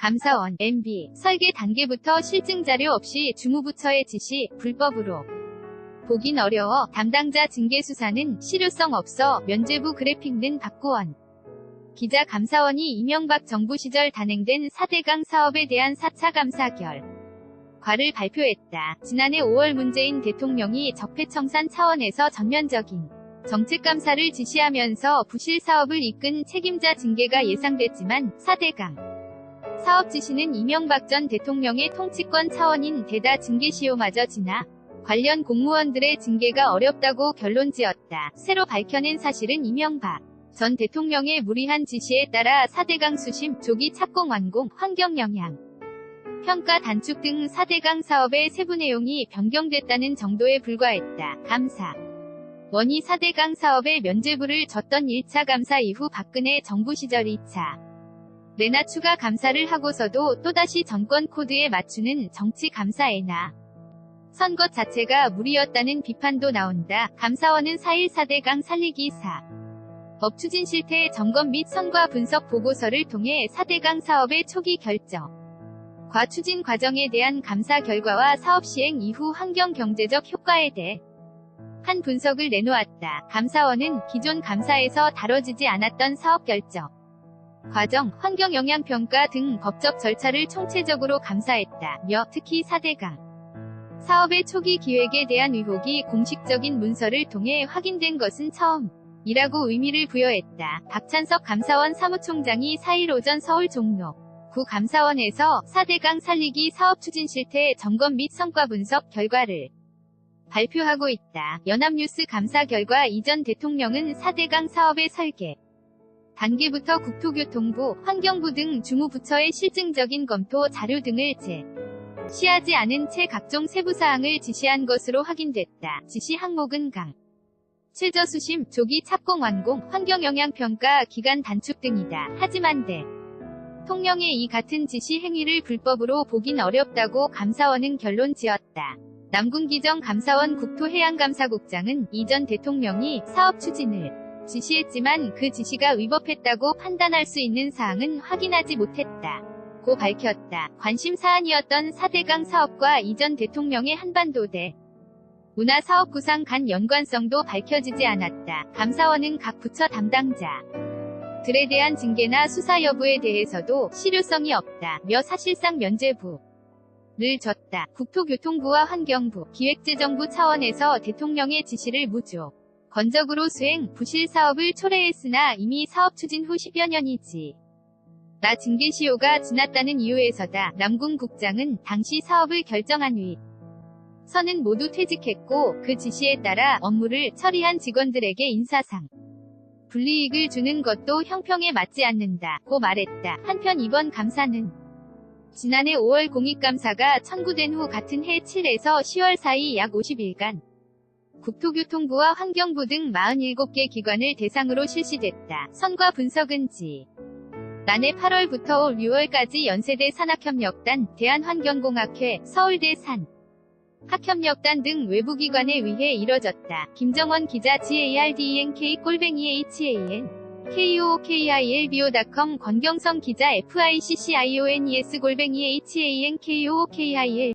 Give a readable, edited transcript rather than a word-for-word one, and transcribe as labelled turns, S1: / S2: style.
S1: 감사원, MB, 설계 단계부터 실증 자료 없이 주무부처의 지시, 불법으로 보긴 어려워 담당자 징계 수사는 실효성 없어 면죄부 그래픽는 박구원 기자 감사원이 이명박 정부 시절 단행된 4대강 사업에 대한 4차 감사 결과를 발표했다. 지난해 5월 문재인 대통령이 적폐청산 차원에서 전면적인 정책감사를 지시하면서 부실 사업을 이끈 책임자 징계가 예상됐지만 4대강 사업 지시는 이명박 전 대통령의 통치권 차원인 대다 징계시효마저 지나 관련 공무원들의 징계가 어렵다고 결론지었다. 새로 밝혀낸 사실은 이명박 전 대통령의 무리한 지시에 따라 4대강 수심, 조기 착공 완공, 환경영향 평가 단축 등 4대강 사업의 세부 내용이 변경됐다는 정도에 불과했다. 감사 원이 4대강 사업의 면죄부를 줬던 1차 감사 이후 박근혜 정부 시절 2차 내나 추가 감사를 하고서도 또다시 정권 코드에 맞추는 정치 감사에나 선 것 자체가 무리였다는 비판도 나온다. 감사원은 4일 4대강 살리기 법 추진 실태 점검 및 성과 분석 보고서를 통해 4대강 사업의 초기 결정과 추진 과정에 대한 감사 결과와 사업 시행 이후 환경 경제적 효과에 대한 분석을 내놓았다. 감사원은 기존 감사에서 다뤄지지 않았던 사업 결정 과정, 환경영향평가 등 법적 절차를 총체적으로 감사했다며 특히 4대강 사업의 초기 기획에 대한 의혹이 공식적인 문서를 통해 확인된 것은 처음이라고 의미를 부여했다. 박찬석 감사원 사무총장이 4일 오전 서울 종로구 감사원에서 4대강 살리기 사업 추진 실태 점검 및 성과 분석 결과를 발표하고 있다. 연합뉴스 감사 결과 이전 대통령은 4대강 사업의 설계 단계부터 국토교통부, 환경부 등 주무부처의 실증적인 검토 자료 등을 제시하지 않은 채 각종 세부사항을 지시한 것으로 확인됐다. 지시 항목은 강, 최저 수심, 조기 착공 완공, 환경영향평가 기간 단축 등이다. 하지만 대통령의 이 같은 지시 행위를 불법으로 보긴 어렵다고 감사원은 결론 지었다. 남궁기정 감사원 국토해양감사국장은 이전 대통령이 사업 추진을 지시했지만 그 지시가 위법했다고 판단할 수 있는 사항은 확인하지 못했다. 고 밝혔다. 관심 사안이었던 4대강 사업과 이전 대통령의 한반도 문화 사업 구상 간 연관성도 밝혀지지 않았다. 감사원은 각 부처 담당자들에 대한 징계나 수사 여부에 대해서도 실효성이 없다며 사실상 면죄부를 줬다. 국토교통부와 환경부, 기획재정부 차원에서 대통령의 지시를 무조건적으로 수행, 부실 사업을 초래했으나 이미 사업 추진 후 10여 년이지. 나 징계시효가 지났다는 이유에서다. 남궁 국장은 당시 사업을 결정한 위선은 모두 퇴직했고 그 지시에 따라 업무를 처리한 직원들에게 인사상 불이익을 주는 것도 형평에 맞지 않는다고 말했다. 한편 이번 감사는 지난해 5월 공익감사가 청구된 후 같은 해 7에서 10월 사이 약 50일간 국토교통부와 환경부 등 47개 기관을 대상으로 실시됐다. 선과 분석은 지난해 8월부터 올 6월까지 연세대 산학협력단, 대한환경공학회, 서울대 산학협력단 등 외부기관에 의해 이뤄졌다. 김정원 기자 GARDENK-HAN-KOOKILBO.com 권경성 기자 FICCIONES-HANKOOKIL